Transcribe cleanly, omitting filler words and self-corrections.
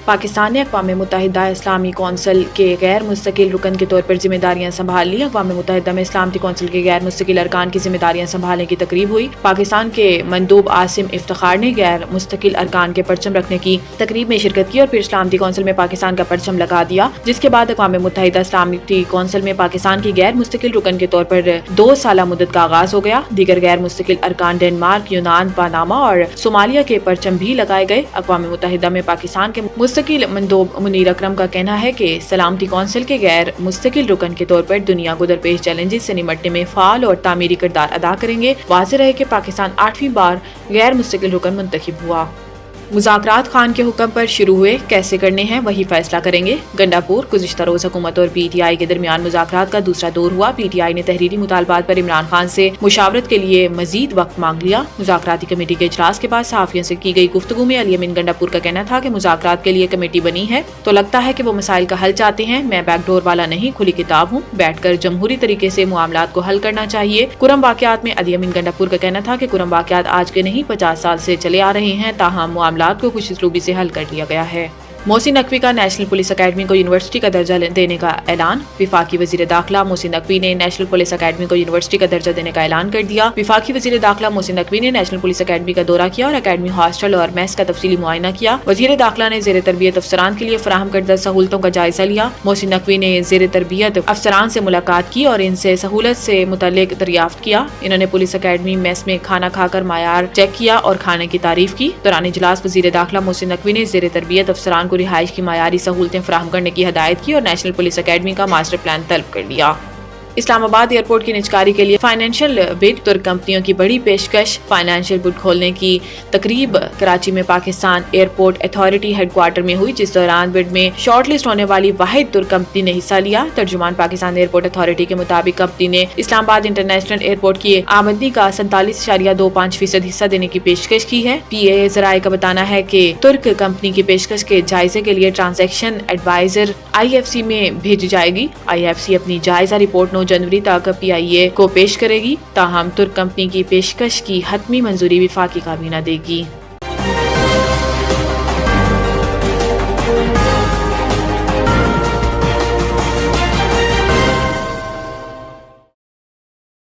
پاکستان نے اقوام متحدہ اسلامی کونسل کے غیر مستقل رکن کے طور پر ذمہ داریاں سنبھال لی۔ اقوام متحدہ میں سلامتی کونسل کے غیر مستقل ارکان کی ذمہ داریاں سنبھالنے کی تقریب ہوئی۔ پاکستان کے مندوب عاصم افتخار نے غیر مستقل ارکان کے پرچم رکھنے کی تقریب میں شرکت کی اور پھر سلامتی کونسل میں پاکستان کا پرچم لگا دیا، جس کے بعد اقوام متحدہ سلامتی کونسل میں پاکستان کی غیر مستقل رکن کے طور پر 2 سالہ مدت کا آغاز ہو گیا۔ دیگر غیر مستقل ارکان ڈنمارک، یونان، پاناما اور صومالیہ کے پرچم بھی لگائے گئے۔ اقوام متحدہ میں پاکستان کے مستقل مندوب منیر اکرم کا کہنا ہے کہ سلامتی کونسل کے غیر مستقل رکن کے طور پر دنیا کو درپیش چیلنجز سے نمٹنے میں فعال اور تعمیری کردار ادا کریں گے۔ واضح رہے کہ پاکستان 8ویں بار غیر مستقل رکن منتخب ہوا۔ مذاکرات خان کے حکم پر شروع ہوئے، کیسے کرنے ہیں وہی فیصلہ کریں گے۔ گنڈاپور گزشتہ روز حکومت اور پی ٹی آئی کے درمیان مذاکرات کا دوسرا دور ہوا۔ پی ٹی آئی نے تحریری مطالبات پر عمران خان سے مشاورت کے لیے مزید وقت مانگ لیا۔ مذاکراتی کمیٹی کے اجلاس کے بعد صحافیوں سے کی گئی گفتگو میں علی امین گنڈاپور کا کہنا تھا کہ مذاکرات کے لیے کمیٹی بنی ہے تو لگتا ہے کہ وہ مسائل کا حل چاہتے ہیں۔ میں بیک ڈور والا نہیں، کھلی کتاب ہوں، بیٹھ کر جمہوری طریقے سے معاملات کو حل کرنا چاہیے۔ کرم واقعات میں علی امین گنڈاپور کا کہنا تھا کہ کرم واقعات آج کے نہیں 50 سال سے چلے آ رہے ہیں، تاہم معاملات کو کچھ اسلوبی سے حل کر لیا گیا ہے۔ محسن نقوی کا نیشنل پولیس اکیڈمی کو یونیورسٹی کا درجہ دینے کا اعلان۔ وفاقی وزیر داخلہ محسن نقوی نے نیشنل پولیس اکیڈمی کو یونیورسٹی کا درجہ دینے کا اعلان کر دیا۔ وفاقی وزیر داخلہ محسن نقوی نے نیشنل پولیس اکیڈمی کا دورہ کیا اور اکیڈمی ہاسٹل اور میس کا تفصیلی معائنہ کیا۔ وزیر داخلہ نے زیر تربیت افسران کے لیے فراہم کردہ سہولتوں کا جائزہ لیا۔ محسن نقوی نے زیر تربیت افسران سے ملاقات کی اور ان سے سہولت سے متعلق دریافت کیا۔ انہوں نے پولیس اکیڈمی میس میں کھانا کھا کر معیار چیک کیا اور کھانے کی تعریف کی۔ دوران اجلاس وزیر داخلہ محسن نقوی نے زیر تربیت افسران کو رہائش کی معیاری سہولتیں فراہم کرنے کی ہدایت کی اور نیشنل پولیس اکیڈمی کا ماسٹر پلان طلب کر لیا۔ اسلام آباد ایئرپورٹ کی نجکاری کے لیے فائنینشیل بڈ، ترک کمپنیوں کی بڑی پیشکش۔ فائنینشیل بڈ کھولنے کی تقریب کراچی میں Pakistan airport authority head quarter میں ہوئی، جس دوران بڈ میں شارٹ لسٹ ہونے والی واحد ترک کمپنی نے حصہ لیا۔ ترجمان پاکستان ایئرپورٹ اتھارٹی کے مطابق کمپنی نے اسلام آباد انٹرنیشنل ایئرپورٹ کی آمدنی کا 47.25% حصہ دینے کی پیشکش کی ہے۔ پی اے ذرائع کا بتانا ہے کہ ترک کمپنی کی پیشکش کے جائزے کے لیے ٹرانزیکشن ایڈوائزر IFC میں بھیجی جائے گی۔ IFC اپنی جائزہ رپورٹ 9 جنوری تک PIA کو پیش کرے گی، تاہم ترک کمپنی کی پیشکش کی حتمی منظوری وفاقی کابینہ دے گی۔